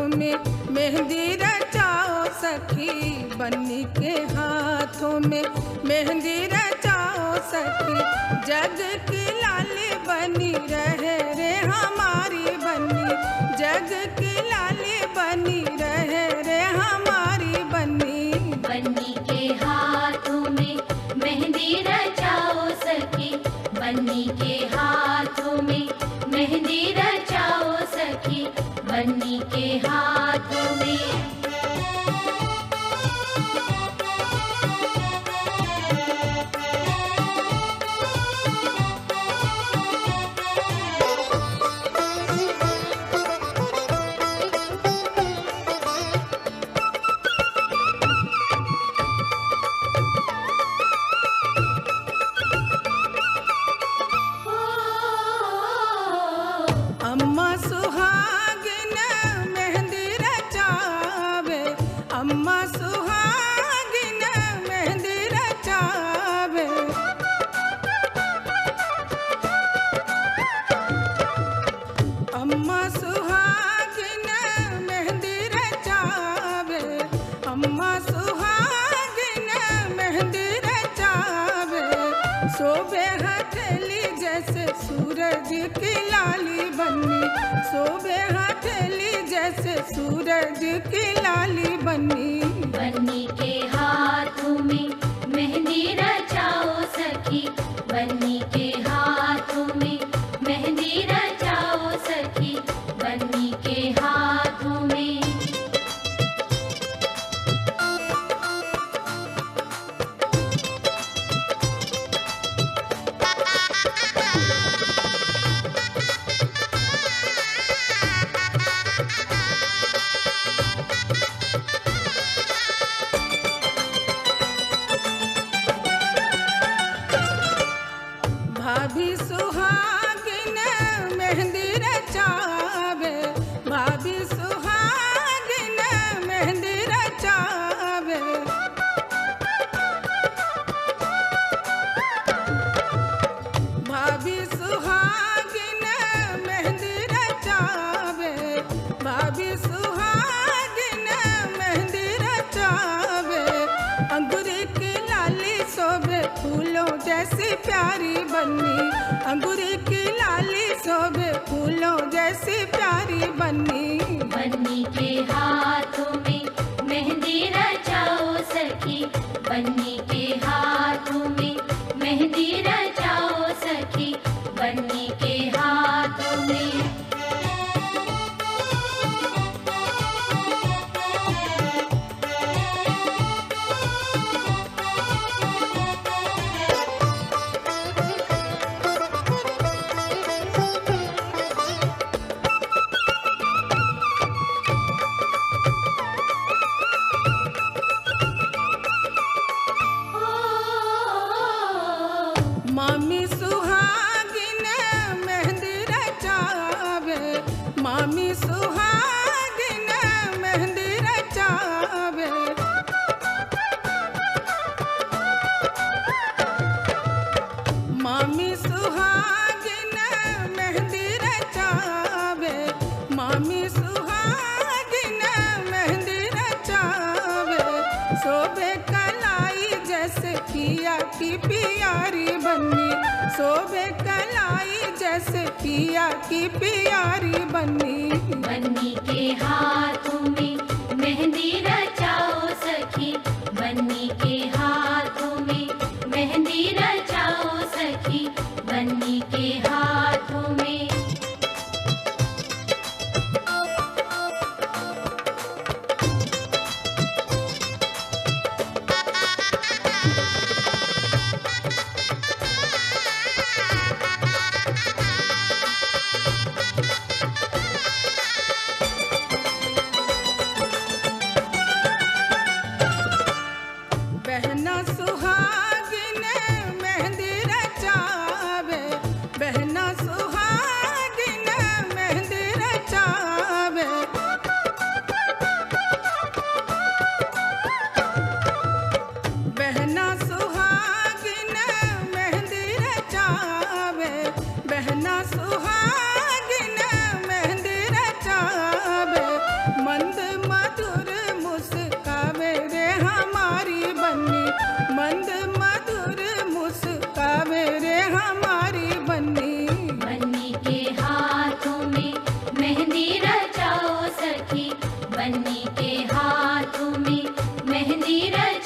में मेहंदी रचाओ सखी, बन्नी के हाथों में मेहंदी रचाओ सखी। जग की लाली बनी रहे रे हमारी बन्नी, जग की लाली बनी रहे रे हमारी बन्नी। बन्नी के हाथों में मेहंदी रचाओ सखी, बन्नी के हाथों में मेहंदी रचाओ सखी, बन्नी के हाथों में। अम्मा सुहागिन मेहंदी रचावे, अम्मा सुहागिन मेहंदी रचावे। अम्मा सुहागिन मेहंदी रचावे, अम्मा सुहागिन मेहंदी रचावे। शोभे हथेली जैसे सूरज की लाली बन्नी, शोभे हथेली जैसे सूरज की लाली बन्नी। बन्नी के हाथों में मेहंदी रचाओ सखी, बन्नी के हाथों में मेहंदी रचाओ सखी, बन्नी के हाथों में। भाभी सुहागिन मेहंदी रचावे, भाभी सुहागिन मेहंदी रचावे। भाभी सुहागिन मेहंदी रचावे, भाभी सुहागिन मेहंदी रचावे। अंगूरी की लाली शोभे फूलों जैसी प्यारी बन्नी, अंगूरी की लाली शोभे फूलों जैसी प्यारी बन्नी। बन्नी के हाथों में मेहंदी रचाओ सखी, बन्नी के हाथों में मेहंदी रचाओ सखी, बन्नी के हाथों में। मामी सुहागिन मेहंदी रचावे, मामी सुहागिन मेहंदी रचावे। मामी सुहागिन मेहंदी रचावे, मामी सुहागिन मेहंदी रचावे। शोभे कलाई जैसे पिया की प्यारी बन्नी, शोभे कलाई जैसे पिया की प्यारी बन्नी। बन्नी के हाथों में मेहंदी रचाओ सखी, बन्नी के हाथों में मेहंदी रचाओ सखी, बन्नी के हाथों में। बन्नी के हाथों में मेहंदी रचाओ